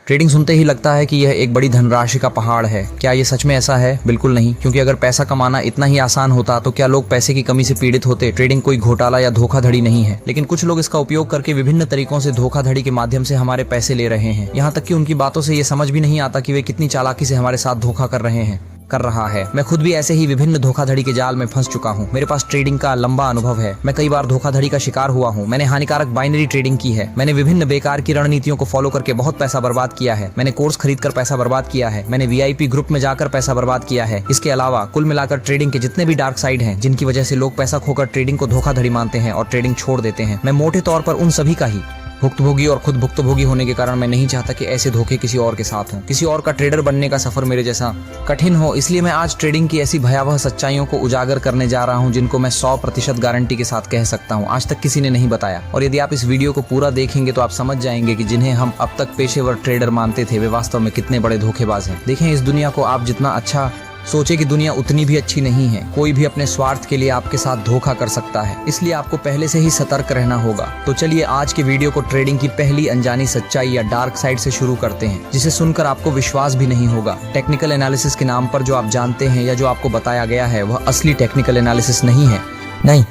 Trading सुनते ही लगता है कि यह एक बड़ी धनराशि का पहाड़ है। क्या ये सच में ऐसा है? बिल्कुल नहीं, क्योंकि अगर पैसा कमाना इतना ही आसान होता तो क्या लोग पैसे की कमी से पीड़ित होते? ट्रेडिंग कोई घोटाला या धोखाधड़ी नहीं है, लेकिन कुछ लोग इसका उपयोग करके विभिन्न तरीकों से धोखाधड़ी के माध्यम से हमारे पैसे ले रहे हैं। यहाँ तक कि उनकी बातों से ये समझ भी नहीं आता कि वे कितनी चालाकी से हमारे साथ धोखा कर रहा है। मैं खुद भी ऐसे ही विभिन्न धोखाधड़ी के जाल में फंस चुका हूँ। मेरे पास ट्रेडिंग का लंबा अनुभव है। मैं कई बार धोखाधड़ी का शिकार हुआ हूँ। मैंने हानिकारक बाइनरी ट्रेडिंग की है। मैंने विभिन्न बेकार की रणनीतियों को फॉलो करके बहुत पैसा बर्बाद किया है। मैंने कोर्स खरीद कर पैसा बर्बाद किया है। मैंने VIP ग्रुप में जाकर पैसा बर्बाद किया है। इसके अलावा कुल मिलाकर ट्रेडिंग के जितने भी डार्क साइड हैं, जिनकी वजह से लोग पैसा खोकर ट्रेडिंग को धोखाधड़ी मानते हैं और ट्रेडिंग छोड़ देते हैं, मैं मोटे तौर पर उन सभी का ही भुक्तभोगी और खुद भुक्तभोगी होने के कारण मैं नहीं चाहता कि ऐसे धोखे किसी और के साथ हों। किसी और का ट्रेडर बनने का सफर मेरे जैसा कठिन हो, इसलिए मैं आज ट्रेडिंग की ऐसी भयावह सच्चाइयों को उजागर करने जा रहा हूं जिनको मैं 100% गारंटी के साथ कह सकता हूं आज तक किसी ने नहीं बताया। और यदि आप इस वीडियो को पूरा देखेंगे तो आप समझ जाएंगे कि जिन्हें हम अब तक पेशेवर ट्रेडर मानते थे वे वास्तव में कितने बड़े धोखेबाज हैं। देखें, इस दुनिया को आप जितना अच्छा सोचे कि दुनिया उतनी भी अच्छी नहीं है। कोई भी अपने स्वार्थ के लिए आपके साथ धोखा कर सकता है, इसलिए आपको पहले से ही सतर्क रहना होगा। तो चलिए आज के वीडियो को ट्रेडिंग की पहली अनजानी सच्चाई या डार्क साइड से शुरू करते हैं, जिसे सुनकर आपको विश्वास भी नहीं होगा। टेक्निकल एनालिसिस के नाम पर जो आप जानते हैं या जो आपको बताया गया है वह असली टेक्निकल एनालिसिस नहीं है। नहीं,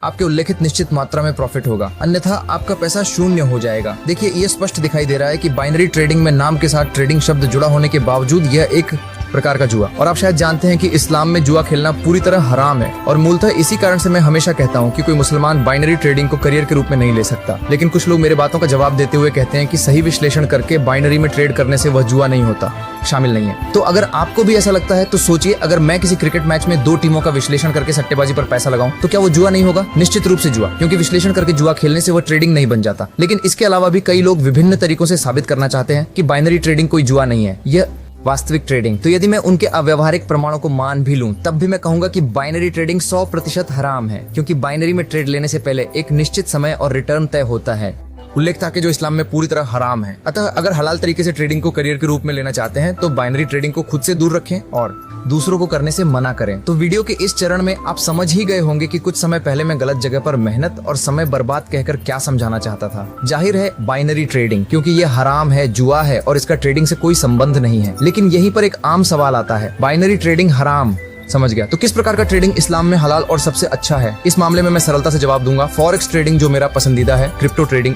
आपके उल्लेखित निश्चित मात्रा में प्रॉफिट होगा, अन्यथा आपका पैसा शून्य हो जाएगा। देखिए, ये स्पष्ट दिखाई दे रहा है कि बाइनरी ट्रेडिंग में नाम के साथ ट्रेडिंग शब्द जुड़ा होने के बावजूद यह एक प्रकार का जुआ। और आप शायद जानते हैं कि इस्लाम में जुआ खेलना पूरी तरह हराम है। और मूलतः इसी कारण से मैं हमेशा कहता हूँ कि कोई मुसलमान बाइनरी ट्रेडिंग को करियर के रूप में नहीं ले सकता। लेकिन कुछ लोग मेरे बातों का जवाब देते हुए कहते हैं कि सही विश्लेषण करके बाइनरी में ट्रेड करने से वह जुआ नहीं होता, शामिल नहीं है। तो अगर आपको भी ऐसा लगता है तो सोचिए, अगर मैं किसी क्रिकेट मैच में 2 टीमों का विश्लेषण करके सट्टेबाजी पर पैसा लगाऊं तो क्या वो जुआ नहीं होगा? निश्चित रूप से जुआ, क्योंकि विश्लेषण करके जुआ खेलने से वह ट्रेडिंग नहीं बन जाता। लेकिन इसके अलावा भी कई लोग विभिन्न तरीकों से साबित करना चाहते हैं कि बाइनरी ट्रेडिंग कोई जुआ नहीं है, यह वास्तविक ट्रेडिंग। तो यदि मैं उनके अव्यवहारिक प्रमाणों को मान भी लूं, तब भी मैं कहूंगा कि बाइनरी ट्रेडिंग 100% हराम है, क्योंकि बाइनरी में ट्रेड लेने से पहले एक निश्चित समय और रिटर्न तय होता है। उल्लेख था कि जो इस्लाम में पूरी तरह हराम है। अतः अगर हलाल तरीके से ट्रेडिंग को करियर के रूप में लेना चाहते हैं तो बाइनरी ट्रेडिंग को खुद से दूर रखें और दूसरों को करने से मना करें। तो वीडियो के इस चरण में आप समझ ही गए होंगे कि कुछ समय पहले मैं गलत जगह पर मेहनत और समय बर्बाद कहकर क्या समझाना चाहता था। जाहिर है बाइनरी ट्रेडिंग, क्योंकि ये हराम है, जुआ है और इसका ट्रेडिंग से कोई संबंध नहीं है। लेकिन यहीं पर एक आम सवाल आता है, बाइनरी ट्रेडिंग हराम, समझ गया, तो किस प्रकार का ट्रेडिंग इस्लाम में हलाल और सबसे अच्छा है? इस मामले में मैं सरलता से जवाब दूंगा, फॉरेक्स ट्रेडिंग जो मेरा पसंदीदा है, क्रिप्टो ट्रेडिंग